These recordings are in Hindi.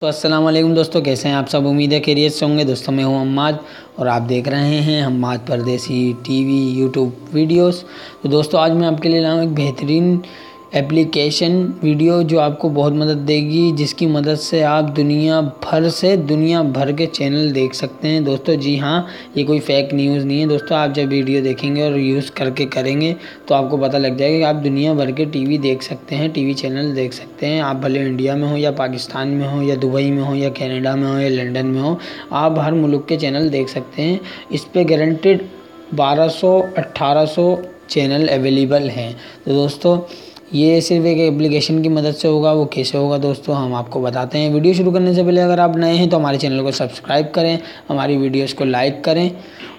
तो अस्सलाम वालेकुम दोस्तों, कैसे हैं आप सब। उम्मीद है खैरियत से होंगे। दोस्तों मैं हूं हम्माद और आप देख रहे हैं हम्माद परदेसी टीवी यूट्यूब वीडियोस। तो दोस्तों आज मैं आपके लिए लाऊं एक बेहतरीन एप्लीकेशन वीडियो जो आपको बहुत मदद देगी, जिसकी मदद से आप दुनिया भर के चैनल देख सकते हैं। दोस्तों जी हाँ, ये कोई फेक न्यूज़ नहीं है। दोस्तों आप जब वीडियो देखेंगे और यूज़ करके करेंगे तो आपको पता लग जाएगा कि आप दुनिया भर के टीवी देख सकते हैं, टीवी चैनल देख सकते हैं। आप भले इंडिया में हो या पाकिस्तान में हो या दुबई में हो या कनाडा में हो या लंदन में हो, आप हर मुल्क के चैनल देख सकते हैं। इस पर गारंटेड 1200-1800 चैनल अवेलेबल हैं। तो दोस्तों ये सिर्फ एक एप्लीकेशन की मदद से होगा। वो कैसे होगा दोस्तों हम आपको बताते हैं। वीडियो शुरू करने से पहले अगर आप नए हैं तो हमारे चैनल को सब्सक्राइब करें, हमारी वीडियोस को लाइक करें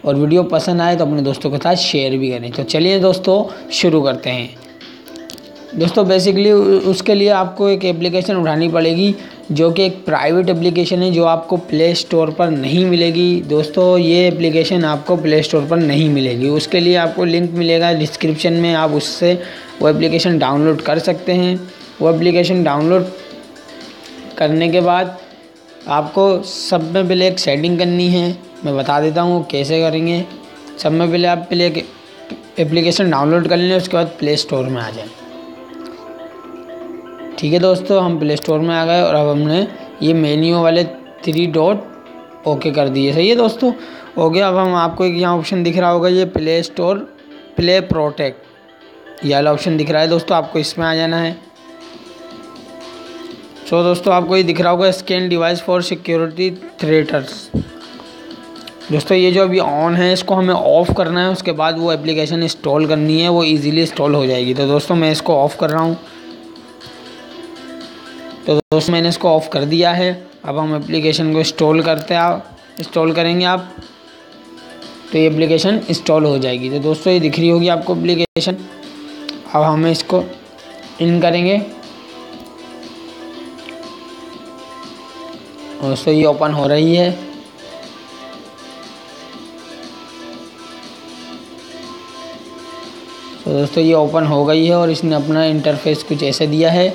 और वीडियो पसंद आए तो अपने दोस्तों के साथ शेयर भी करें। तो चलिए दोस्तों शुरू करते हैं। दोस्तों बेसिकली उसके लिए आपको एक एप्लीकेशन उठानी पड़ेगी जो कि एक प्राइवेट एप्लीकेशन है, जो आपको प्ले स्टोर पर नहीं मिलेगी। दोस्तों ये एप्लीकेशन आपको प्ले स्टोर पर नहीं मिलेगी। उसके लिए आपको लिंक मिलेगा डिस्क्रिप्शन में, आप उससे वो एप्लीकेशन डाउनलोड कर सकते हैं। वो एप्लीकेशन डाउनलोड करने के बाद आपको सब में पहले एक सेटिंग करनी है। मैं बता देता हूँ कैसे करेंगे। सब में पहले आप एप्लीकेशन डाउनलोड कर लें, उसके बाद प्ले स्टोर में आ जाएं। ठीक है दोस्तों, हम प्ले स्टोर में आ गए और अब हमने ये मेन्यू वाले 3 डॉट ओके कर दिए। सही है दोस्तों, हो गया। अब हम आपको एक यहाँ ऑप्शन दिख रहा होगा, ये प्ले स्टोर प्ले प्रोटेक्ट, ये वाला ऑप्शन दिख रहा है दोस्तों, आपको इसमें आ जाना है। सो दोस्तों आपको ये दिख रहा होगा स्कैन डिवाइस फॉर सिक्योरिटी थ्रेटर्स। दोस्तों ये जो अभी ऑन है इसको हमें ऑफ़ करना है, उसके बाद वो एप्लीकेशन इंस्टॉल करनी है, वो ईजिली इंस्टॉल हो जाएगी। तो दोस्तों मैं इसको ऑफ़ कर रहा हूँ। तो दोस्तों मैंने इसको ऑफ़ कर दिया है। अब हम एप्लीकेशन को इंस्टॉल करेंगे आप, तो ये एप्लीकेशन इंस्टॉल हो जाएगी। तो दोस्तों ये दिख रही होगी आपको एप्लीकेशन। अब हम इसको इन करेंगे। दोस्तों ये ओपन हो रही है। तो दोस्तों ये ओपन हो गई है और इसने अपना इंटरफेस कुछ ऐसे दिया है,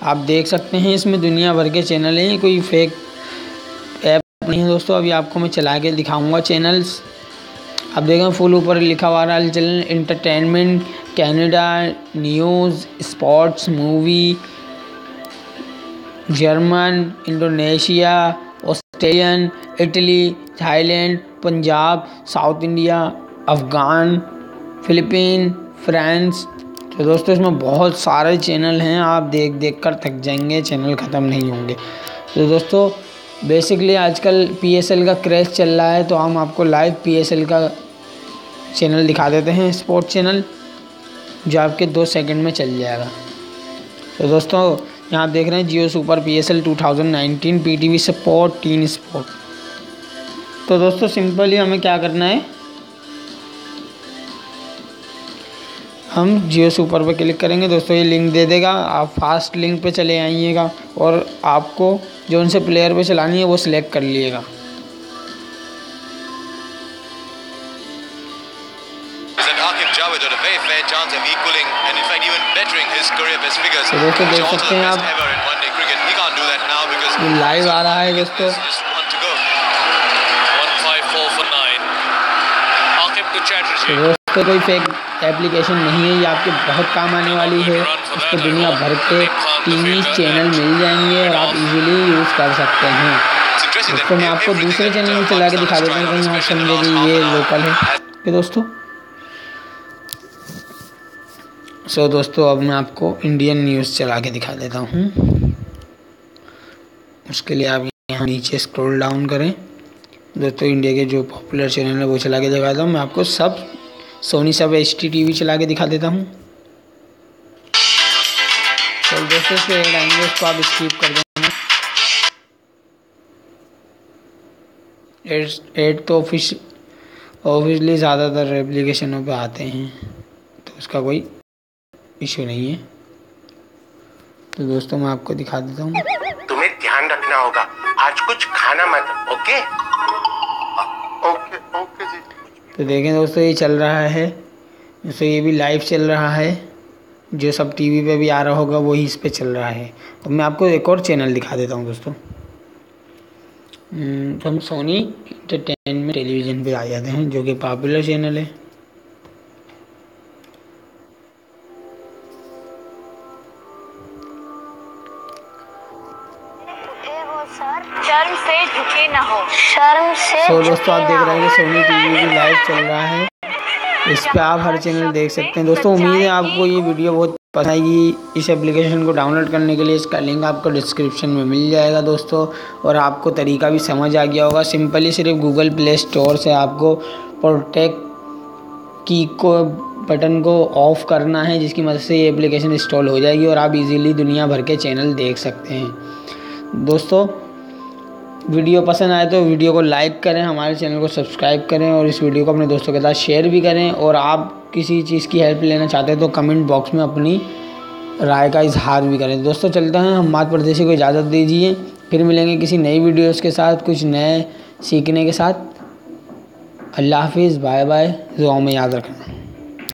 आप देख सकते हैं। इसमें दुनिया भर के चैनल हैं, कोई फेक ऐप नहीं है दोस्तों। अभी आपको मैं चला के दिखाऊंगा चैनल्स। आप देखें फुल ऊपर लिखा हुआ रहा है channel entertainment, Canada, news, sports, movie, German, Indonesia, Australian, Italy, Thailand, Punjab, south India, Afghan, Philippine, France. तो दोस्तों इसमें बहुत सारे चैनल हैं, आप देख कर थक जाएंगे, चैनल ख़त्म नहीं होंगे। तो दोस्तों बेसिकली आजकल PSL का क्रेज़ चल रहा है, तो हम आपको लाइव PSL का चैनल दिखा देते हैं, स्पोर्ट चैनल, जो आपके 2 सेकंड में चल जाएगा। तो दोस्तों यहाँ आप देख रहे हैं Jio super PSL 2019 PTV support ten sport. तो दोस्तों सिंपली हमें क्या करना है, हम जियो सुपर पे क्लिक करेंगे। दोस्तों ये लिंक दे देगा, आप फास्ट लिंक पे चले आइएगा और आपको जो उनसे प्लेयर पे चलानी है वो सिलेक्ट कर लीजिएगा। तो दोस्तों देख सकते हैं आप लाइव आ रहा है दोस्तों। तो दोस्तों कोई फेक एप्लीकेशन नहीं है, ये आपके बहुत काम आने वाली है। इस पर दुनिया भर के टीवी चैनल मिल जाएंगे और आप इजीली यूज़ कर सकते हैं। दोस्तों मैं आपको दूसरे चैनल में चला के दिखा देता हूँ, कहीं आप समझेंगे ये लोकल है। तो दोस्तों अब मैं आपको इंडियन न्यूज़ चला के दिखा देता हूँ। उसके लिए आप यहाँ नीचे स्क्रॉल डाउन करें। दोस्तों इंडिया के जो पॉपुलर चैनल है वो चला के दिखाता हूँ मैं आपको। सोनी सब HD TV चला के दिखा देता हूँ। तो दोस्तों से ऐड आएंगे, उसको आप स्किप कर देंगे। ऐड तो ऑब्वियसली ज़्यादातर एप्लीकेशनों पे आते हैं, तो उसका कोई इशू नहीं है। तो दोस्तों मैं आपको दिखा देता हूँ। तुम्हें ध्यान रखना होगा, आज कुछ खाना मत। ओके जी। तो देखें दोस्तों ये चल रहा है, दोस्तों ये भी लाइव चल रहा है, जो सब टीवी पे भी आ रहा होगा वही इस पे चल रहा है। तो मैं आपको एक और चैनल दिखा देता हूँ दोस्तों। तो हम सोनी एंटरटेनमेंट टेलीविज़न पे आ जाते हैं, जो कि पॉपुलर चैनल है। शर्म से झुके न हो, शर्म से। तो दोस्तों आप देख रहे हैं कि सोनी टीवी भी लाइव चल रहा है, इस पे आप हर चैनल देख सकते हैं। दोस्तों उम्मीद है आपको ये वीडियो बहुत पसंद आएगी। इस एप्लीकेशन को डाउनलोड करने के लिए इसका लिंक आपको डिस्क्रिप्शन में मिल जाएगा दोस्तों, और आपको तरीका भी समझ आ गया होगा। सिंपली सिर्फ गूगल प्ले स्टोर से आपको प्रोटेक्ट की को बटन को ऑफ करना है, जिसकी मदद से ये एप्लीकेशन इंस्टॉल हो जाएगी और आप इजीली दुनिया भर के चैनल देख सकते हैं। दोस्तों वीडियो पसंद आए तो वीडियो को लाइक करें, हमारे चैनल को सब्सक्राइब करें और इस वीडियो को अपने दोस्तों के साथ शेयर भी करें। और आप किसी चीज़ की हेल्प लेना चाहते हैं तो कमेंट बॉक्स में अपनी राय का इजहार भी करें। दोस्तों चलते हैं, हम परदेसी को इजाज़त दीजिए, फिर मिलेंगे किसी नई वीडियोस के साथ, कुछ नए सीखने के साथ। अल्लाह हाफिज़, बाय बाय, दुआओं में याद रखना।